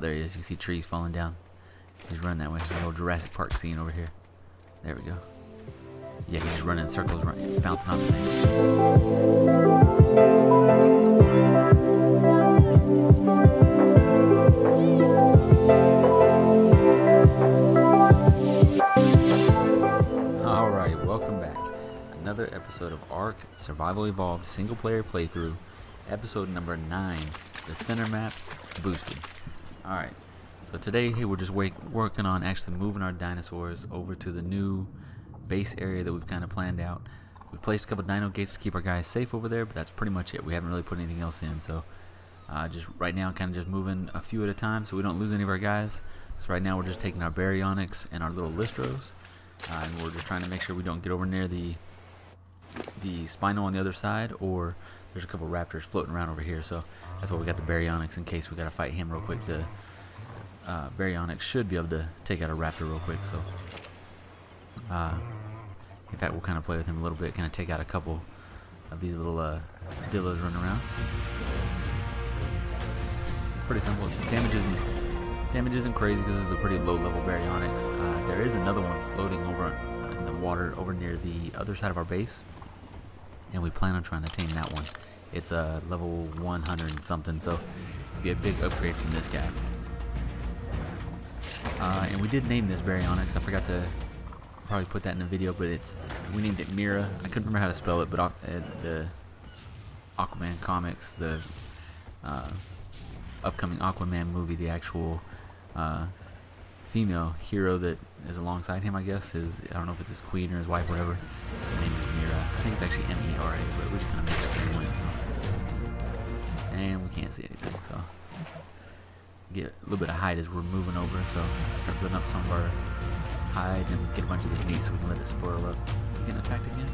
there he is. You can see trees falling down. He's running that way. There's a little Jurassic Park scene over here. There we go. Yeah, he's just running in circles, bouncing off the things. Alright, welcome back. Another episode of ARK Survival Evolved single player playthrough. Episode number 9. The center map boosted. Alright, so today we're just working on actually moving our dinosaurs over to the new base area that we've kind of planned out. We placed a couple dino gates to keep our guys safe over there, but that's pretty much it. We haven't really put anything else in, so just right now kind of just moving a few at a time so we don't lose any of our guys. So right now we're just taking our baryonyx and our little listros, and we're just trying to make sure we don't get over near the spino on the other side, or there's a couple raptors floating around over here, so that's why we got the baryonyx in case we gotta fight him real quick. The baryonyx should be able to take out a raptor real quick, so in fact we'll kind of play with him a little bit, kind of take out a couple of these little dillos running around. Pretty simple. Damage isn't crazy because this is a pretty low level baryonyx. There is another one floating over in the water over near the other side of our base, and we plan on trying to tame that one. It's a level 100 and something, so it'd be a big upgrade from this guy. And we did name this baryonyx. I forgot to probably put that in the video, but we named it Mira. I couldn't remember how to spell it, but the Aquaman comics, the upcoming Aquaman movie, the actual female hero that is alongside him, I guess, is, I don't know if it's his queen or his wife or whatever. Her name is Mira. I think it's actually M-E-R-A, but we just kind of made up anyway. So. And we can't see anything, so get a little bit of hide as we're moving over, so start putting up some of our hide and get a bunch of this meat so we can let it spoil up. We getting attacked again?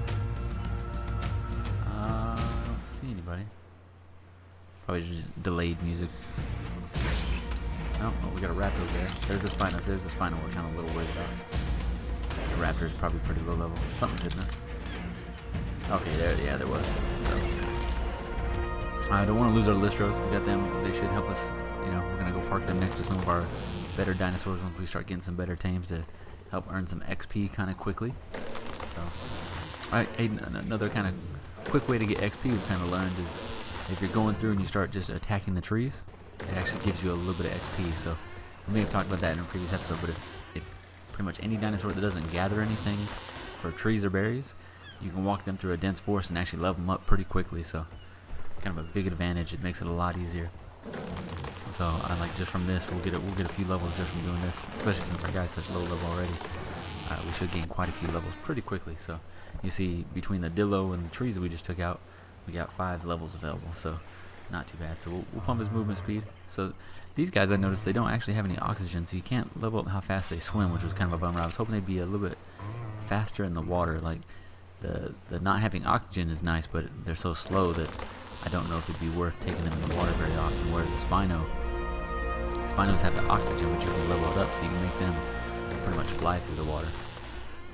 I don't see anybody. Probably just delayed music. Oh, we got a raptor over there. There's the spino. There's the spino we're kind of a little worried about. The raptor is probably pretty low level. Something's hitting us. Okay, there was. So, I don't want to lose our listros. We got them. They should help us. You know, we're gonna go park them next to some of our better dinosaurs once we start getting some better tames to help earn some XP kind of quickly. So, alright, another kind of quick way to get XP we've kind of learned is if you're going through and you start just attacking the trees, it actually gives you a little bit of XP. So we may have talked about that in a previous episode, but if pretty much any dinosaur that doesn't gather anything for trees or berries, you can walk them through a dense forest and actually level them up pretty quickly. So kind of a big advantage. It makes it a lot easier. So I like just from this, we'll get a few levels just from doing this, especially since our guy's such low level already. We should gain quite a few levels pretty quickly. So you see, between the dillo and the trees that we just took out, we got 5 levels available. So not too bad. So we'll pump his movement speed. So these guys, I noticed they don't actually have any oxygen, so you can't level up how fast they swim, which was kind of a bummer. I was hoping they'd be a little bit faster in the water. Like the not having oxygen is nice, but they're so slow that I don't know if it'd be worth taking them in the water very often. Whereas the spinos have the oxygen, which you can level it up, so you can make them pretty much fly through the water.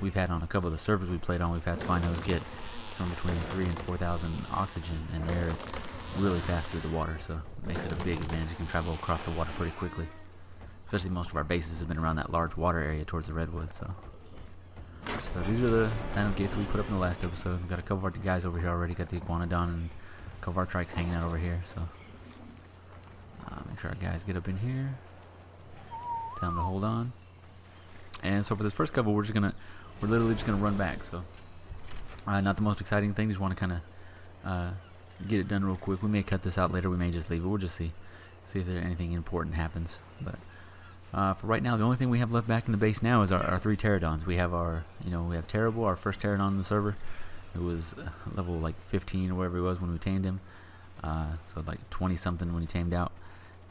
We've had on a couple of the servers we played on, we've had spinos get somewhere between 3,000 and 4,000 oxygen, and they're really fast through the water, so it makes it a big advantage. You can travel across the water pretty quickly. Especially most of our bases have been around that large water area towards the redwoods. So these are the dino gates we put up in the last episode. We've got a couple of our guys over here already. Got the iguanodon and a couple of our trikes hanging out over here. So make sure our guys get up in here. Tell them to hold on. And so for this first couple, we're literally just gonna run back. So not the most exciting thing. Just want to kind of get it done real quick. We may cut this out later. We may just leave it. We'll just see if there anything important happens. But for right now, the only thing we have left back in the base now is our 3 pterodons. We have we have Terrible, our first pterodon on the server. It was level like 15 or whatever it was when we tamed him. So like 20 something when he tamed out.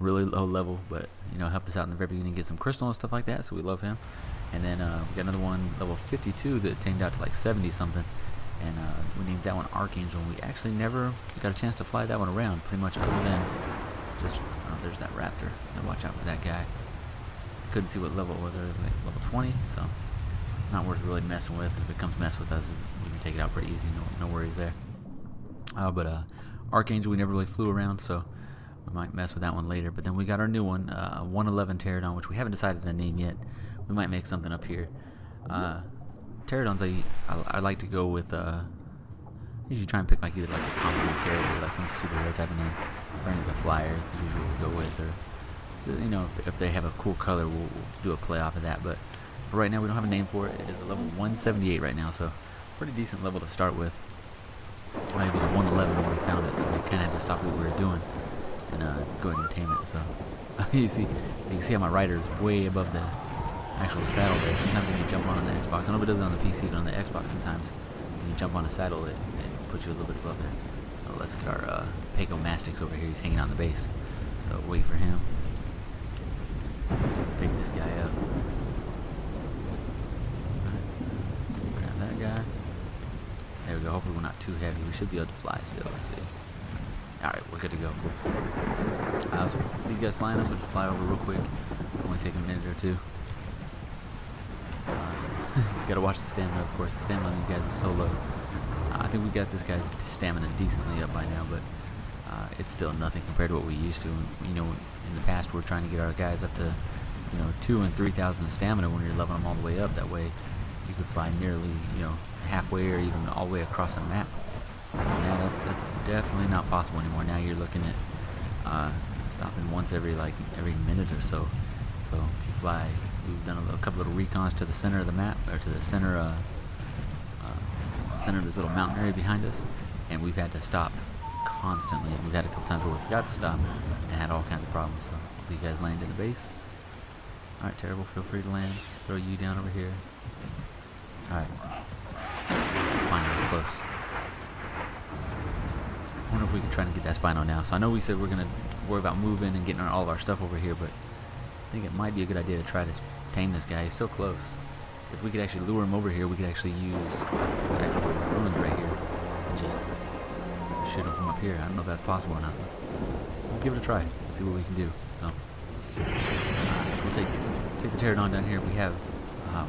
Really low level, but helped us out in the very beginning, get some crystal and stuff like that. So we love him. And then we got another one, level 52, that tamed out to like 70 something. And we named that one Archangel. We actually never got a chance to fly that one around, pretty much, other than just, there's that raptor. Watch out for that guy. Couldn't see what level it was. It was like level 20, so not worth really messing with. If it comes mess with us, we can take it out pretty easy. No worries there. But Archangel, we never really flew around, so we might mess with that one later. But then we got our new one, 111 pterodon, which we haven't decided a name yet. We might make something up here. Pterodons, I like to go with, usually try and pick like either like a comic character, like some superhero type of name, or any of the flyers to usually go with, or you know, if they have a cool color, we'll do a play off of that. But for right now, we don't have a name for it. It is a level 178 right now, so pretty decent level to start with. It was a 111 when we found it, so we kind of had to stop what we were doing and go ahead and tame it. So you can see how my rider is way above the actual saddle there. Sometimes when you jump on the Xbox, I don't know if it does it on the PC, but on the Xbox sometimes when you jump on a saddle, it puts you a little bit above there. Well, let's get our Pagomastics over here. He's hanging out in the base, so wait for him. Pick this guy up. Grab that guy. There we go. Hopefully we're not too heavy. We should be able to fly still. Let's see. Alright, we're good to go. Cool. So these guys flying us, we'll just fly over real quick. Only take a minute or two. You gotta watch the stamina, of course. The stamina on these guys is so low. I think we got this guy's stamina decently up by now, but it's still nothing compared to what we used to. You know, in the past we're trying to get our guys up to, you know, 2,000 and 3,000 stamina when you're leveling them all the way up. That way you could fly nearly, you know, halfway or even all the way across a map. So now that's definitely not possible anymore. Now you're looking at stopping once every minute or so. So if you fly, we've done a couple little recons to the center of the map, or to the center of this little mountain area behind us, and we've had to stop constantly. We've had a couple times where we forgot to stop and had all kinds of problems. So hopefully you guys land in the base. Alright, Terrible, feel free to land. Throw you down over here. Alright. Spino is close. I wonder if we can try to get that Spino now. So I know we said we're going to worry about moving and getting all of our stuff over here, but I think it might be a good idea to try to tame this guy. He's so close. If we could actually lure him over here, we could actually use the actual ruins right here and just shoot him from up here. I don't know if that's possible or not. Let's give it a try. Let's see what we can do. So we'll take the pterodon down here. We have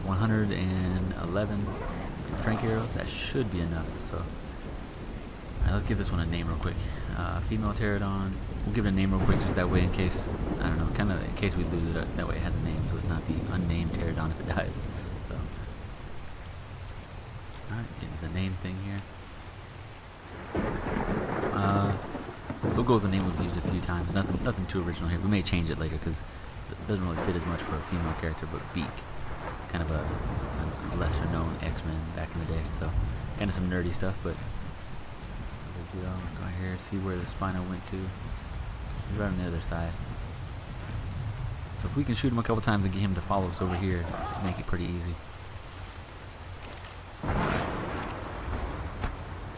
111 trank arrows. That should be enough. So let's give this one a name real quick. Female pterodon. We'll give it a name real quick, just that way in case, I don't know, kind of in case we lose it. That way it has a name, so it's not the unnamed pterodon if it dies. So, alright, get the name thing here. So we'll go with the name we've used a few times. Nothing too original here. We may change it later because it doesn't really fit as much for a female character, but Beak, kind of a lesser known X-Men back in the day. So kind of some nerdy stuff, but let's go here, see where the Spino went to. He's right on the other side. So if we can shoot him a couple times and get him to follow us over here, make it pretty easy.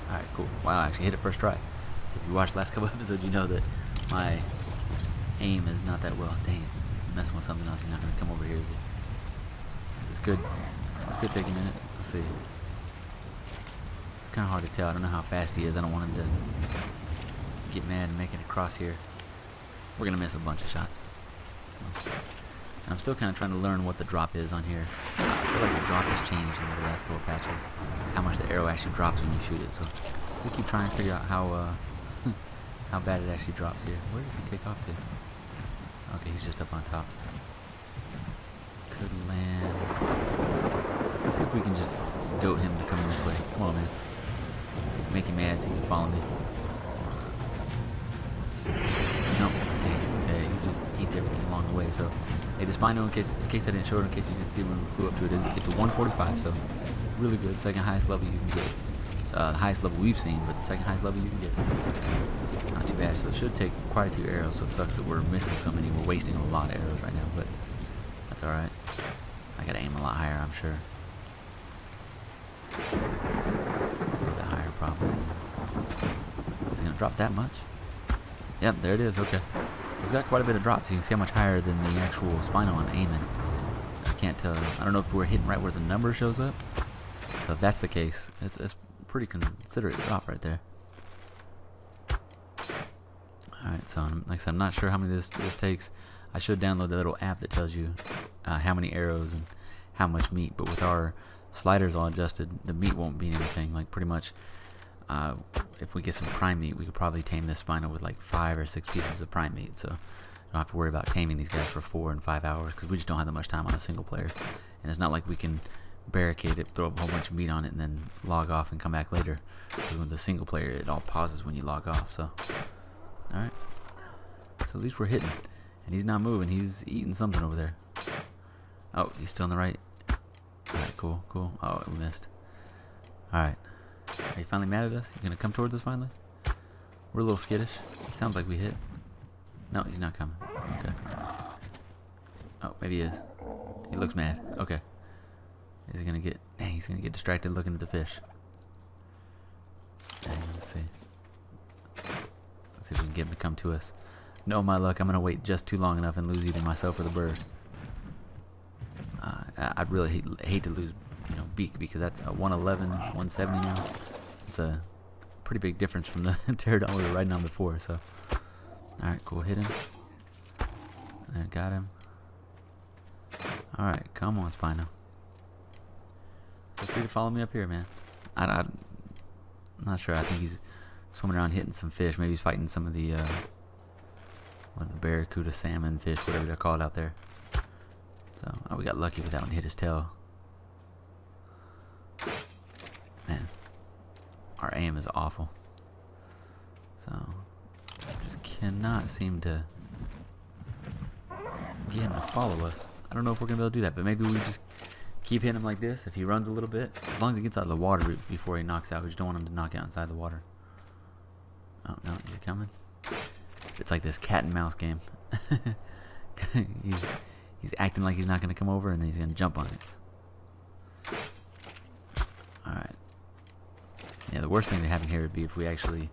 Alright, cool. Wow, I actually hit it first try. So if you watched the last couple episodes, you know that my aim is not that well. Dang, it's messing with something else. He's not going to come over here, is he? It's good. It's good taking a minute. Let's see. It's kind of hard to tell. I don't know how fast he is. I don't want him to get mad and make it across here. We're going to miss a bunch of shots. So, I'm still kind of trying to learn what the drop is on here. I feel like the drop has changed in the last couple patches. How much the arrow actually drops when you shoot it. So we keep trying to figure out how bad it actually drops here. Where does he take off to? Okay, he's just up on top. Could land. Let's see if we can just goat him to come this way. Come on, man. Make him mad so he can follow me. Nope. He just eats everything along the way. So, hey, the Spino, in case I didn't show it, in case you didn't see when we flew up to it, it's a 145. So, really good. Second highest level you can get. The highest level we've seen, but the second highest level you can get. Not too bad. So it should take quite a few arrows. So it sucks that we're missing so many. We're wasting a lot of arrows right now, but that's all right. I gotta aim a lot higher, I'm sure. A little bit higher, probably. Is it gonna drop that much? Yep, there it is. Okay. It's got quite a bit of drops. You can see how much higher than the actual Spino I'm aiming. I can't tell. I don't know if we're hitting right where the number shows up. So if that's the case, it's pretty considerate drop right there. Alright, so like I said, I'm not sure how many this takes. I should download the little app that tells you how many arrows and how much meat, but with our sliders all adjusted, the meat won't be anything. Like pretty much if we get some prime meat, we could probably tame this Spino with like 5 or 6 pieces of prime meat. So I don't have to worry about taming these guys for 4 and 5 hours because we just don't have that much time on a single player. And it's not like we can barricade it, throw a whole bunch of meat on it, and then log off and come back later. Because with the single player, it all pauses when you log off. So, all right. So at least we're hitting, and he's not moving. He's eating something over there. Oh, he's still on the right. All right, cool, cool. Oh, we missed. All right. Are you finally mad at us? You gonna come towards us finally? We're a little skittish. It sounds like we hit. No, he's not coming. Okay. Oh, maybe he is. He looks mad. Okay. Is he gonna get? Dang, he's gonna get distracted looking at the fish. Dang, let's see. Let's see if we can get him to come to us. No, my luck. I'm gonna wait just too long enough and lose either myself or the bird. I'd really hate to lose, beak, because that's a 111, 170 now. It's a pretty big difference from the pterodon we were riding on before. So, all right, cool. Hit him. There, got him. All right, come on, Spino. Feel free to follow me up here, man. I'm not sure. I think he's swimming around hitting some fish. Maybe he's fighting some of the what are the barracuda salmon fish, whatever they're called out there. So, oh, we got lucky with that one. Hit his tail. Man, our aim is awful. So, just cannot seem to get him to follow us. I don't know if we're gonna be able to do that, but maybe we just keep hitting him like this. If he runs a little bit, as long as he gets out of the water before he knocks out. We just don't want him to knock out inside the water. Oh no, is he coming? It's like this cat and mouse game. He's acting like he's not gonna come over, and then he's gonna jump on it. All right. Yeah, the worst thing to happen here would be if we actually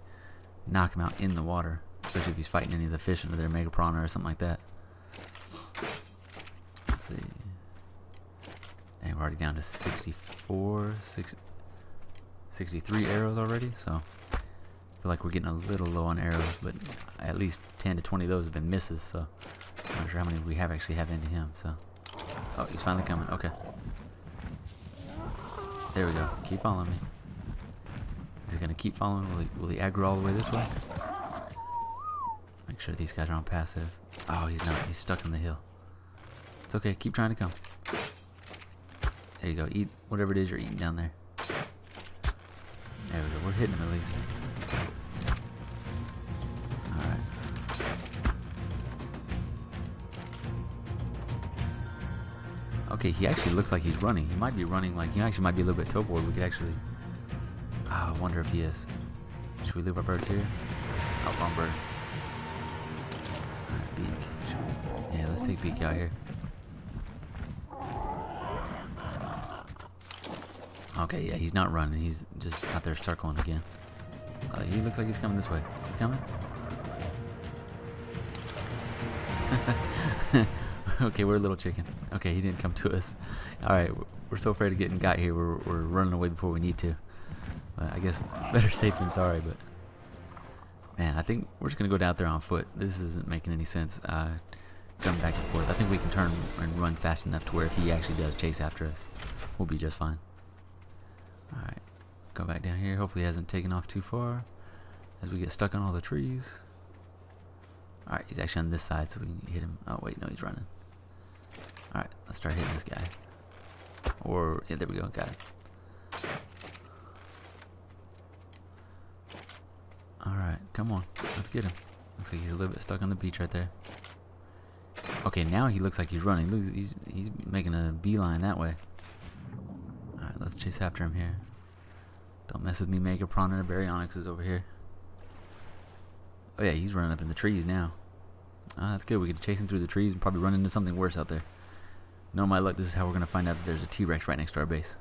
knock him out in the water, especially if he's fighting any of the fish under their mega piranha or something like that. Let's see. And we're already down to 63 arrows already, so I feel like we're getting a little low on arrows, but at least 10 to 20 of those have been misses, so I'm not sure how many we actually have into him. So, oh, he's finally coming. Okay. There we go. Keep following me. Is he gonna keep following? Will he aggro all the way this way? Make sure these guys are on passive. Oh, he's not. He's stuck on the hill. It's okay. Keep trying to come. There you go. Eat whatever it is you're eating down there. There we go. We're hitting him at least. Alright. Okay, he actually looks like he's running. He might be running like... He actually might be a little bit toe board. We could actually... I wonder if he is. Should we leave our birds here? Oh, wrong bird. Alright, beak. Yeah, let's take beak out here. Okay, yeah, he's not running. He's just out there circling again. He looks like he's coming this way. Is he coming? Okay, we're a little chicken. Okay, he didn't come to us. Alright, we're so afraid of getting got here. We're running away before we need to. But I guess better safe than sorry, but... Man, I think we're just going to go down there on foot. This isn't making any sense. Jumping back and forth. I think we can turn and run fast enough to where if he actually does chase after us, we'll be just fine. Alright, go back down here. Hopefully he hasn't taken off too far as we get stuck on all the trees. Alright, he's actually on this side so we can hit him. Oh wait, no, he's running. Alright, let's start hitting this guy. Or, yeah, there we go, got it. Alright, come on, let's get him. Looks like he's a little bit stuck on the beach right there. Okay, now he looks like he's running. Look, he's making a beeline that way. Alright, let's chase after him here. Don't mess with me, Mega Piranha. Baryonyx is over here. Oh yeah, he's running up in the trees now. That's good. We could chase him through the trees and probably run into something worse out there. No, my luck, this is how we're going to find out that there's a T-Rex right next to our base.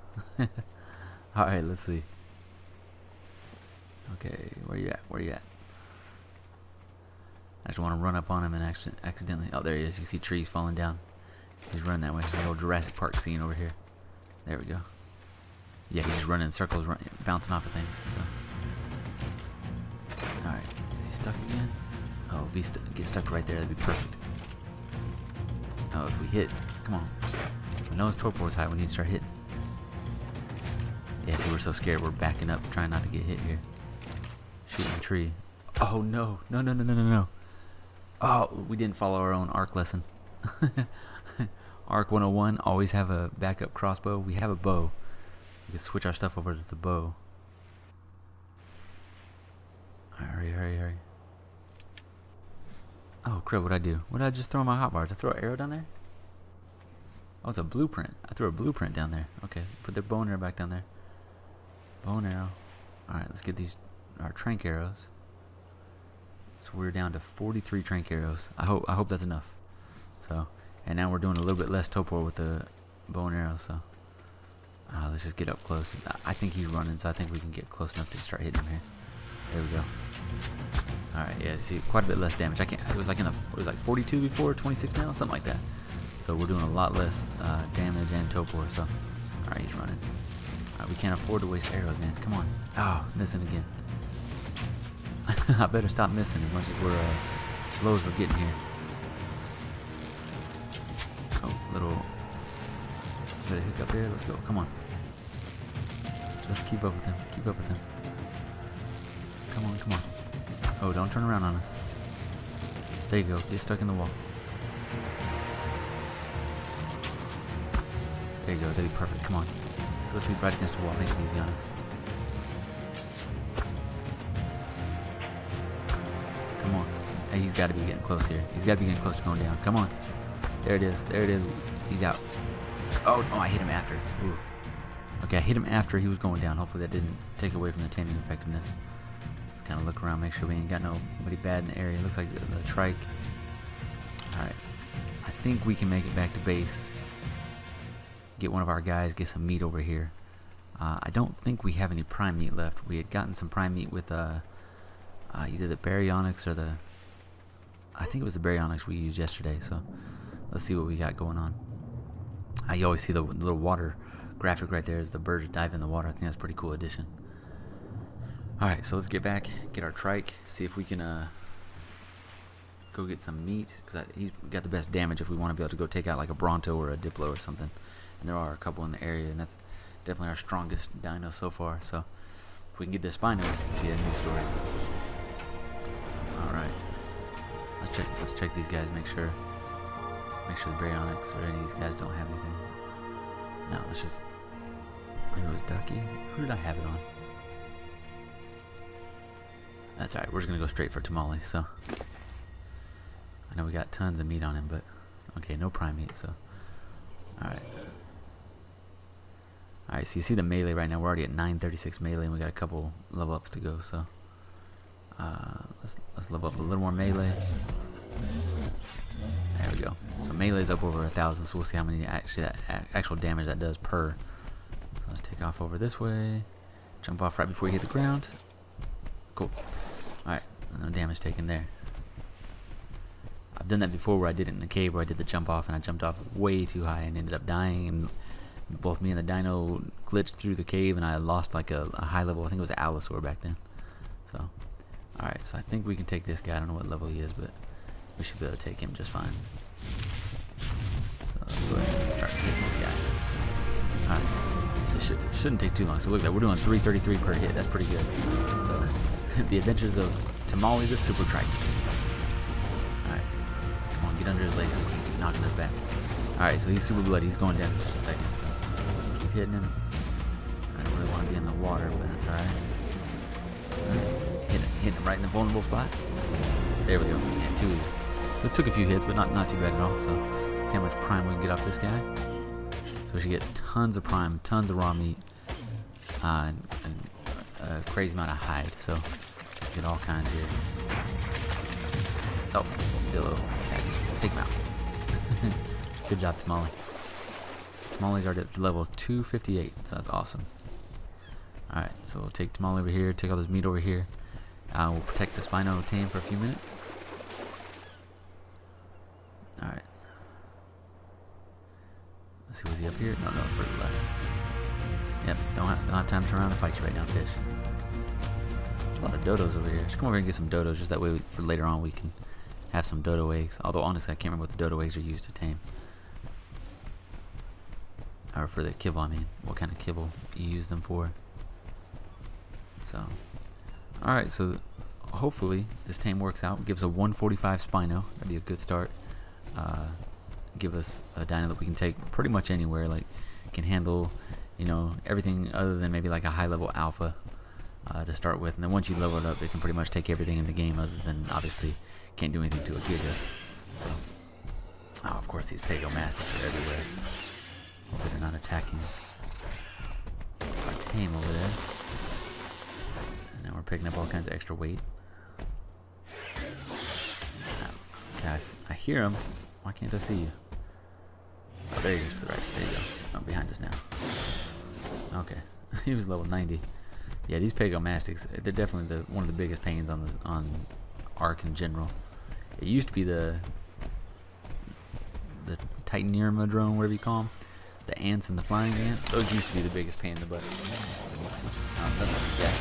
Alright, let's see. Okay, where you at? Where you at? I just want to run up on him and accidentally... Oh, there he is. You can see trees falling down. He's running that way. A little Jurassic Park scene over here. There we go. Yeah, he's just running in circles, bouncing off of things. So. Alright, is he stuck again? Oh, get stuck right there. That'd be perfect. Oh, if we hit... Come on. I know his torpor's high. We need to start hitting. Yeah, see, we're so scared. We're backing up, trying not to get hit here. tree. Oh no, no, no, no, no, no, no. Oh, we didn't follow our own arc lesson. Arc 101, always have a backup crossbow. We have a bow. We can switch our stuff over to the bow. Hurry, hurry, hurry. Oh crap, what'd I do? What did I just throw in my hotbar? Did I throw an arrow down there? Oh, it's a blueprint. I threw a blueprint down there. Okay, put the bow and arrow back down there. Bow and arrow. Alright, let's get these, our trank arrows. So we're down to 43 trank arrows. I hope that's enough. So, and now we're doing a little bit less topor with the bow and arrow, so. Let's just get up close. I think he's running, so I think we can get close enough to start hitting him here. There we go. Alright, yeah, see, quite a bit less damage. It was like 42 before, 26 now, something like that. So we're doing a lot less damage and topor, so. Alright, he's running. Alright, we can't afford to waste arrows, man. Come on. Oh, missing again. I better stop missing as much as we're slow as we're getting here. Oh, little bit of hiccup there. Let's go. Come on. Let's keep up with him. Keep up with him. Come on, come on. Oh, don't turn around on us. There you go. Get stuck in the wall. There you go. That'd be perfect. Come on. Go sleep right against the wall. Make it easy on us. Come on. Hey, he's got to be getting close here. He's got to be getting close to going down. Come on. There it is. There it is. He's out. Oh, I hit him after. Ooh. Okay, I hit him after he was going down. Hopefully that didn't take away from the taming effectiveness. Just kind of look around, make sure we ain't got nobody bad in the area. Looks like the trike. Alright. I think we can make it back to base. Get one of our guys, get some meat over here. I don't think we have any prime meat left. We had gotten some prime meat with either the baryonyx or the... I think it was the baryonyx we used yesterday, so let's see what we got going on. You always see the little water graphic right there as the birds dive in the water. I think that's a pretty cool addition. Alright, so let's get back, get our trike, see if we can go get some meat, because he's got the best damage if we want to be able to go take out like a Bronto or a Diplo or something. And there are a couple in the area, and that's definitely our strongest dino so far. So if we can get the Spinos, it'll be a new story. Alright. Let's check these guys, make sure the baryonyx or any of these guys don't have anything. No, let's just... I think it was Ducky. Who did I have it on? That's alright, we're just gonna go straight for Tamale, so. I know we got tons of meat on him, but okay, no prime meat, so. Alright. Alright, so you see the melee right now, we're already at 936 melee and we got a couple level ups to go, so. Let's level up a little more melee. There we go. So melee's up over 1,000, so we'll see how many actual damage that does per. So let's take off over this way. Jump off right before you hit the ground. Cool. Alright, no damage taken there. I've done that before where I did it in the cave where I did the jump off and I jumped off way too high and ended up dying, and both me and the dino glitched through the cave and I lost like a high level, I think it was an allosaur back then. So, alright, so I think we can take this guy. I don't know what level he is, but we should be able to take him just fine. So let's go ahead and start taking this guy. Alright, it shouldn't take too long. So look at that, we're doing 333 per hit. That's pretty good. So the adventures of Tamale the Super Trike. Alright, come on, get under his legs so we can keep knocking us back. Alright, so he's super bloody. He's going down in just a second. So keep hitting him. I don't really want to be in the water, but that's alright. Hitting him right in the vulnerable spot. There we go. Yeah, too easy. So it took a few hits, but not too bad at all. So let's see how much prime we can get off this guy. So we should get tons of prime, tons of raw meat, and a crazy amount of hide. So get all kinds here. Oh, Billo. Take him out. Good job, Tamale. Tamale's already at level 258, so that's awesome. Alright, so we'll take Tamale over here, take all this meat over here. We'll protect the SPINO Tame for a few minutes. Alright. Let's see, was he up here? No, further left. Yep, don't have time to turn around and fight you right now, fish. There's a lot of dodos over here. Just come over here and get some dodos, just that way for later on we can have some dodo eggs. Although honestly I can't remember what the dodo eggs are used to tame. Or for the kibble, I mean. What kind of kibble you use them for. So, alright, so hopefully this tame works out. Gives a 145 Spino. That'd be a good start. Give us a dino that we can take pretty much anywhere. Like, can handle, you know, everything other than maybe like a high level alpha to start with. And then once you level it up, it can pretty much take everything in the game other than obviously can't do anything to a giga. So, oh, of course these Pego Mastiffs are everywhere. Hopefully they're not attacking our tame over there. And now we're picking up all kinds of extra weight. Guys, I hear him. Why can't I see you? Oh, there he is to the right. There you go. Oh, behind us now. Okay. He was level 90. Yeah, these Pego Mastiffs, they're definitely one of the biggest pains on Ark in general. It used to be the Titanirma, whatever you call them. The ants and the flying ants. Those used to be the biggest pain in the butt. Yeah.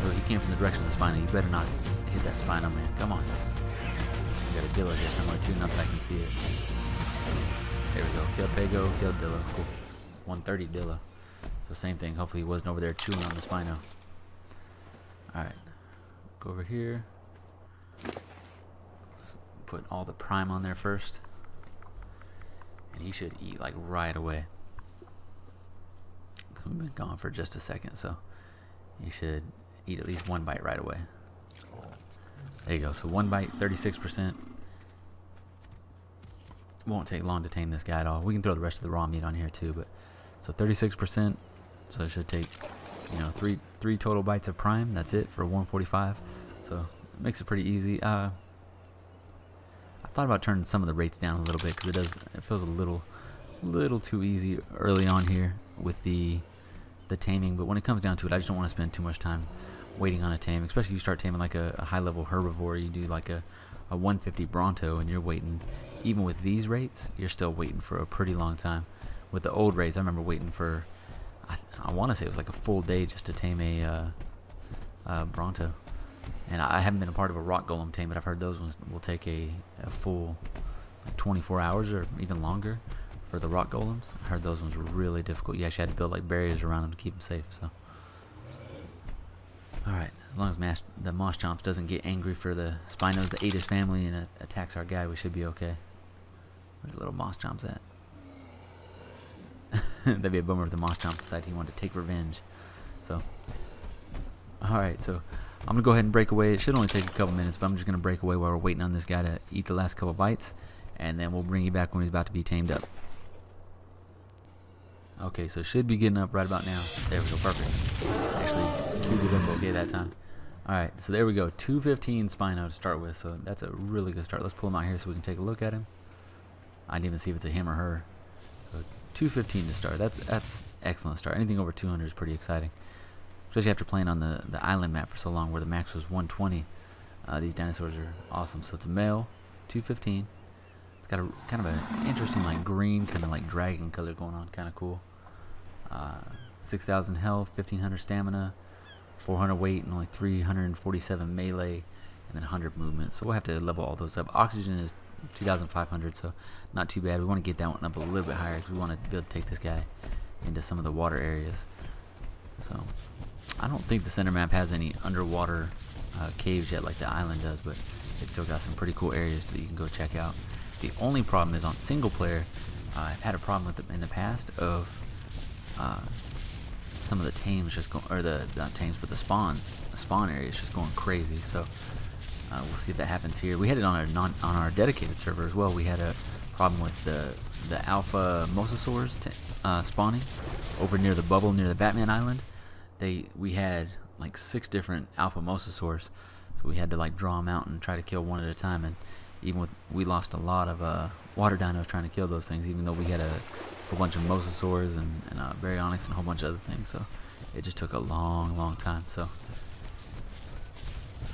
Oh, he came from the direction of the Spino. You better not hit that Spino, man. Come on. We got a Dillo here somewhere too, not that I can see it. There we go. Kill Pego, kill Dillo. Cool. 130 Dillo. So same thing. Hopefully he wasn't over there chewing on the Spino. Alright. Go over here. Let's put all the prime on there first. And he should eat like right away. Because we've been gone for just a second, so he should eat at least one bite right away. There you go. So one bite, 36%. Won't take long to tame this guy at all. We can throw the rest of the raw meat on here too, but so 36%. So it should take, you know, three total bites of prime. That's it for 145. So it makes it pretty easy. I thought about turning some of the rates down a little bit because it feels a little too easy early on here with the taming. But when it comes down to it, I just don't want to spend too much time waiting on a tame, especially if you start taming like a high level herbivore. You do like a 150 Bronto and you're waiting. Even with these rates, you're still waiting for a pretty long time. With the old rates, I remember waiting for, I want to say it was like a full day just to tame a Bronto. And I haven't been a part of a rock golem tame, but I've heard those ones will take a full like 24 hours or even longer for the rock golems. I heard those ones were really difficult. You actually had to build like barriers around them to keep them safe. So, all right, as long as the Moss Chomps doesn't get angry for the Spinos that ate his family and attacks our guy, we should be okay. Where's the little Moss Chomps at? That'd be a bummer if the Moss Chomp decided he wanted to take revenge. So, alright, so I'm going to go ahead and break away. It should only take a couple minutes, but I'm just going to break away while we're waiting on this guy to eat the last couple bites. And then we'll bring you back when he's about to be tamed up. Okay, so should be getting up right about now. There we go, perfect. Actually, queued it up okay that time. Alright, so there we go. 215 Spino to start with, so that's a really good start. Let's pull him out here so we can take a look at him. I didn't even see if it's a him or her. So 215 to start. That's excellent start. Anything over 200 is pretty exciting, especially after playing on the island map for so long, where the max was 120. These dinosaurs are awesome. So it's a male, 215. It's got a kind of an interesting like green, kind of like dragon color going on. Kind of cool. 6,000 health, 1,500 stamina, 400 weight, and only 347 melee, and then 100 movement. So we'll have to level all those up. Oxygen is 2,500, so not too bad. We want to get that one up a little bit higher because we want to be able to take this guy into some of the water areas. So I don't think the center map has any underwater caves yet like the island does, but it's still got some pretty cool areas that you can go check out. The only problem is on single player, I've had a problem with it in the past of some of the tames just going, or the not tames, but the spawn area is just going crazy. So we'll see if that happens here. We had it on our dedicated server as well. We had a problem with the alpha mosasaurs spawning over near the bubble near the Batman Island. We had like 6 different alpha mosasaurs, so we had to like draw them out and try to kill one at a time. And even we lost a lot of water dinos trying to kill those things, even though we had a whole bunch of mosasaurs and baryonyx and a whole bunch of other things. So it just took a long time. So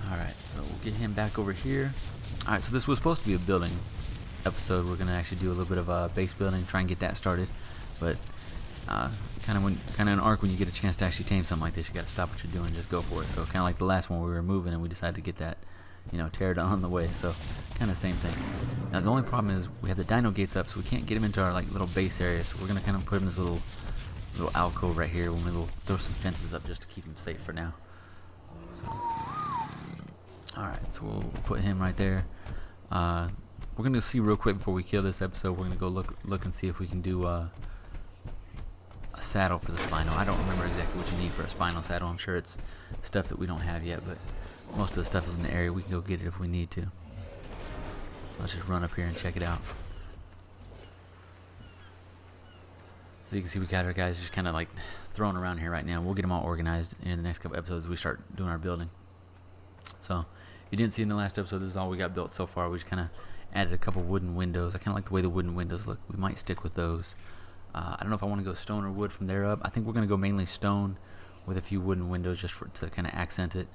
alright, so we'll get him back over here. Alright, so this was supposed to be a building episode. We're going to actually do a little bit of base building, try and get that started. But kind of an Ark, when you get a chance to actually tame something like this, you got to stop what you're doing and just go for it. So kind of like the last one, we were moving and we decided to get that, tear down on the way. So kind of same thing. Now the only problem is we have the dino gates up, so we can't get him into our like little base area. So we're going to kind of put him in this little alcove right here. We'll throw some fences up just to keep him safe for now. So Alright, so we'll put him right there. We're gonna see real quick before we kill this episode. We're gonna go look and see if we can do a saddle for the Spino. I don't remember exactly what you need for a Spino saddle. I'm sure it's stuff that we don't have yet, but most of the stuff is in the area. We can go get it if we need to. Let's just run up here and check it out. So you can see we got our guys just kind of like thrown around here right now. We'll get them all organized in the next couple episodes as we start doing our building. So you didn't see in the last episode, this is all we got built so far. We just kind of added a couple wooden windows. I kind of like the way the wooden windows look. We might stick with those. I don't know if I want to go stone or wood from there up. I think we're going to go mainly stone with a few wooden windows just to kind of accent it.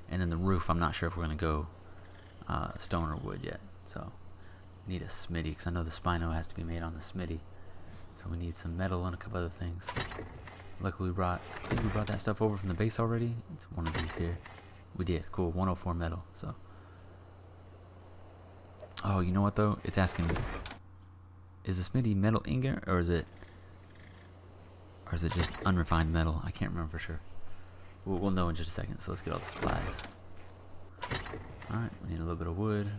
And then the roof, I'm not sure if we're going to go stone or wood yet. So need a smithy, because I know the Spino has to be made on the smithy. So we need some metal and a couple other things. Luckily I think we brought that stuff over from the base already. It's one of these here. We did. Cool. 104 metal. So. Oh, you know what though? It's asking me. Is the smithy metal ingot or is it just unrefined metal? I can't remember for sure. We'll know in just a second. So let's get all the supplies. All right. We need a little bit of wood.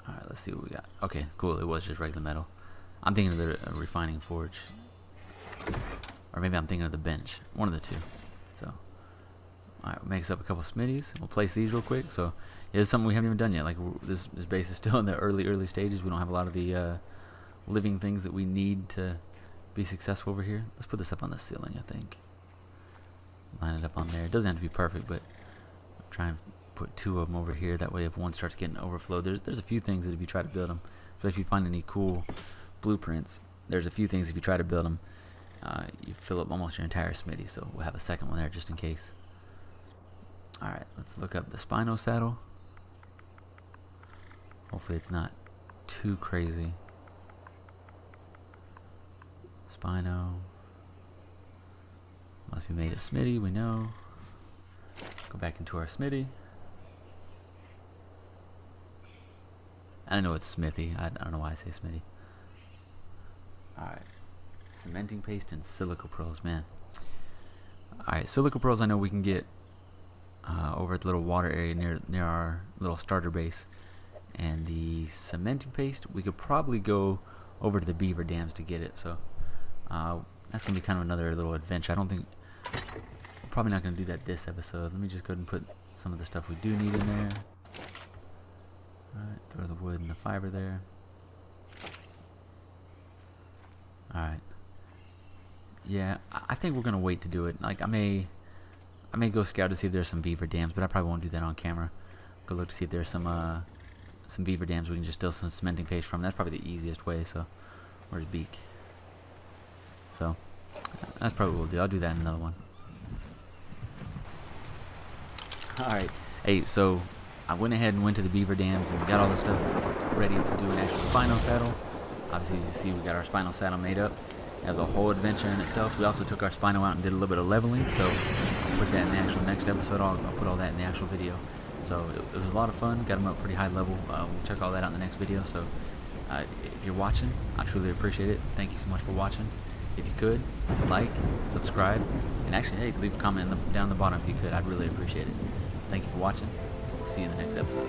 All right. Let's see what we got. Okay. Cool. It was just regular metal. I'm thinking of the refining forge. Or maybe I'm thinking of the bench. One of the two. So, alright, we'll mix up a couple smithies. We'll place these real quick. So, yeah, it's something we haven't even done yet. Like, this base is still in the early stages. We don't have a lot of the living things that we need to be successful over here. Let's put this up on the ceiling, I think. Line it up on there. It doesn't have to be perfect, but I'm trying to put two of them over here. That way, if one starts getting overflow, there's a few things that if you try to build them, so if you find any cool blueprints, there's a few things if you try to build them, you fill up almost your entire smithy. So we'll have a second one there just in case. Alright, let's look up the Spino saddle. Hopefully it's not too crazy. Spino must be made of smithy, we know. Go back into our smithy. I know it's smithy. I don't know why I say smithy. Alright. Cementing paste and silica pearls, man. Alright, silica pearls I know we can get over at the little water area near our little starter base. And the cementing paste, we could probably go over to the beaver dams to get it. So that's going to be kind of another little adventure. I don't think... We're probably not going to do that this episode. Let me just go ahead and put some of the stuff we do need in there. Alright, throw the wood and the fiber there. Alright. Yeah, I think we're gonna wait to do it. Like I may go scout to see if there's some beaver dams, but I probably won't do that on camera. Go look to see if there's some beaver dams we can just steal some cementing paste from. That's probably the easiest way. So, where's Beak? So, that's probably what we'll do. I'll do that in another one. Alright. Hey, so I went ahead and went to the beaver dams and we got all the stuff ready to do an actual Spino saddle. Obviously, as you see, we got our Spino saddle made up. It was a whole adventure in itself. We also took our Spino out and did a little bit of leveling, so I'll put that in the actual next episode. I'll put all that in the actual video. So it was a lot of fun. Got them up pretty high level. We'll check all that out in the next video. So if you're watching, I truly appreciate it. Thank you so much for watching. If you could, like, subscribe, and actually, hey, leave a comment down the bottom if you could. I'd really appreciate it. Thank you for watching. We'll see you in the next episode.